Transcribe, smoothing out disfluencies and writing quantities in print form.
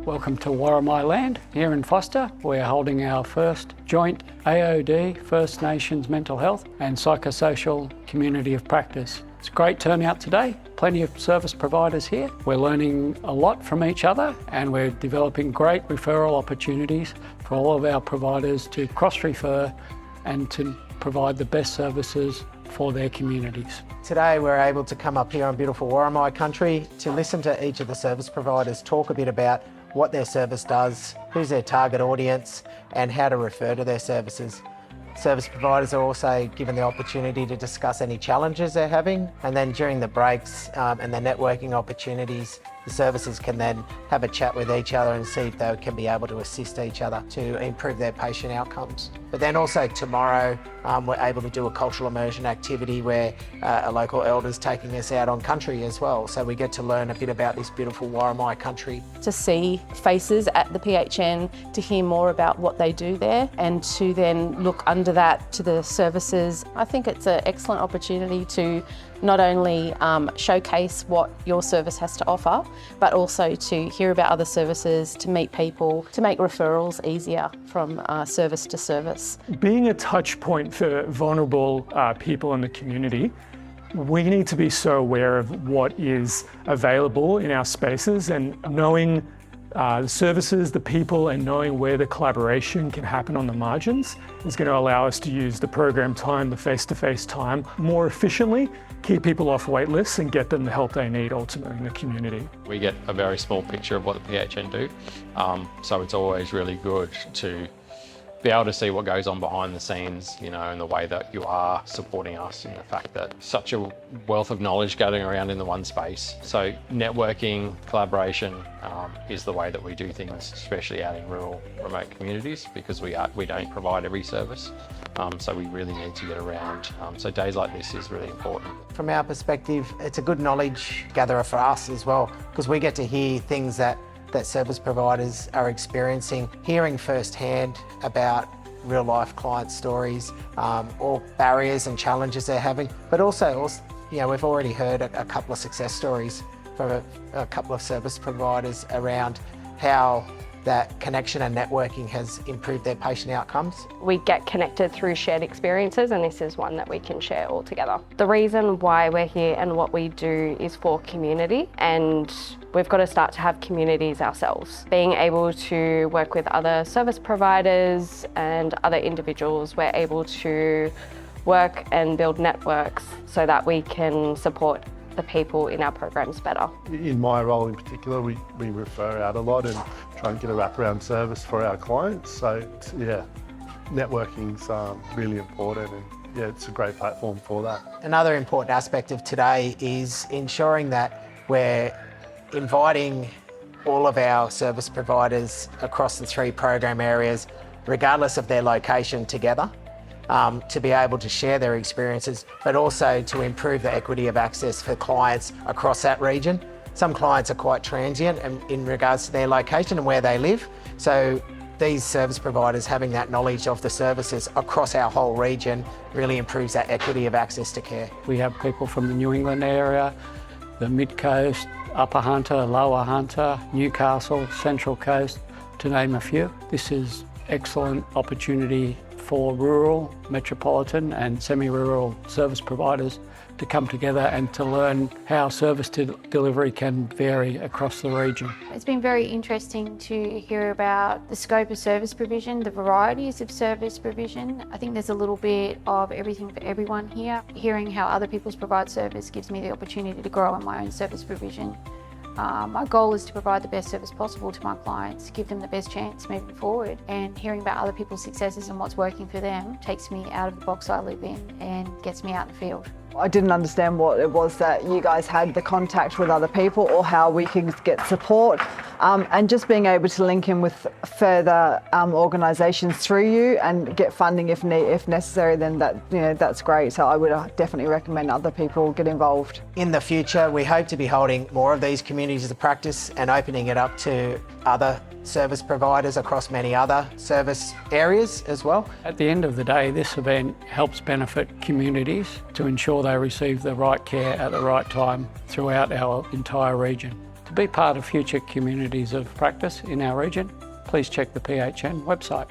Welcome to Warramai Land here in Forster. We're holding our first joint AOD, First Nations Mental Health and Psychosocial Community of Practice. It's a great turnout today, plenty of service providers here. We're learning a lot from each other and we're developing great referral opportunities for all of our providers to cross-refer and to provide the best services for their communities. Today we're able to come up here on beautiful Warramai country to listen to each of the service providers talk a bit about what their service does, who's their target audience and how to refer to their services. Service providers are also given the opportunity to discuss any challenges they're having, and then during the breaks and the networking opportunities, the services can then have a chat with each other and see if they can be able to assist each other to improve their patient outcomes. But then also tomorrow we're able to do a cultural immersion activity where a local elder's taking us out on country as well. So we get to learn a bit about this beautiful Warramai country. To see faces at the PHN, to hear more about what they do there and to then look under that to the services. I think it's an excellent opportunity to not only showcase what your service has to offer, but also to hear about other services, to meet people, to make referrals easier from service to service. Being a touch point for vulnerable people in the community, we need to be so aware of what is available in our spaces and knowing the services, the people, and knowing where the collaboration can happen on the margins is going to allow us to use the program time, the face-to-face time more efficiently, keep people off wait lists and get them the help they need ultimately in the community. We get a very small picture of what the PHN do, so it's always really good to be able to see what goes on behind the scenes, you know, and the way that you are supporting us and the fact that such a wealth of knowledge gathering around in the one space. So networking, collaboration is the way that we do things, especially out in rural, remote communities, because we don't provide every service. So we really need to get around. So days like this is really important. From our perspective, it's a good knowledge gatherer for us as well, because we get to hear things that service providers are experiencing, hearing firsthand about real life client stories, or barriers and challenges they're having. But also, you know, we've already heard a couple of success stories from a couple of service providers around how that connection and networking has improved their patient outcomes. We get connected through shared experiences, and this is one that we can share all together. The reason why we're here and what we do is for community, and we've got to start to have communities ourselves. Being able to work with other service providers and other individuals, we're able to work and build networks so that we can support the people in our programs better. In my role in particular, we refer out a lot and try and get a wraparound service for our clients. So yeah, networking's really important, and yeah, it's a great platform for that. Another important aspect of today is ensuring that we're inviting all of our service providers across the 3 program areas, regardless of their location, together. To be able to share their experiences, but also to improve the equity of access for clients across that region. Some clients are quite transient in regards to their location and where they live. So these service providers having that knowledge of the services across our whole region really improves that equity of access to care. We have people from the New England area, the Mid-Coast, Upper Hunter, Lower Hunter, Newcastle, Central Coast, to name a few. This is excellent opportunity for rural, metropolitan and semi-rural service providers to come together and to learn how service delivery can vary across the region. It's been very interesting to hear about the scope of service provision, the varieties of service provision. I think there's a little bit of everything for everyone here. Hearing how other people's provide service gives me the opportunity to grow in my own service provision. My goal is to provide the best service possible to my clients, give them the best chance moving forward, and hearing about other people's successes and what's working for them takes me out of the box I live in and gets me out in the field. I didn't understand what it was that you guys had, the contact with other people or how we can get support, and just being able to link in with further organisations through you and get funding if necessary, then that's great. So I would definitely recommend other people get involved. In the future, we hope to be holding more of these communities of practice and opening it up to other service providers across many other service areas as well. At the end of the day, this event helps benefit communities to ensure they receive the right care at the right time throughout our entire region. To be part of future communities of practice in our region, please check the PHN website.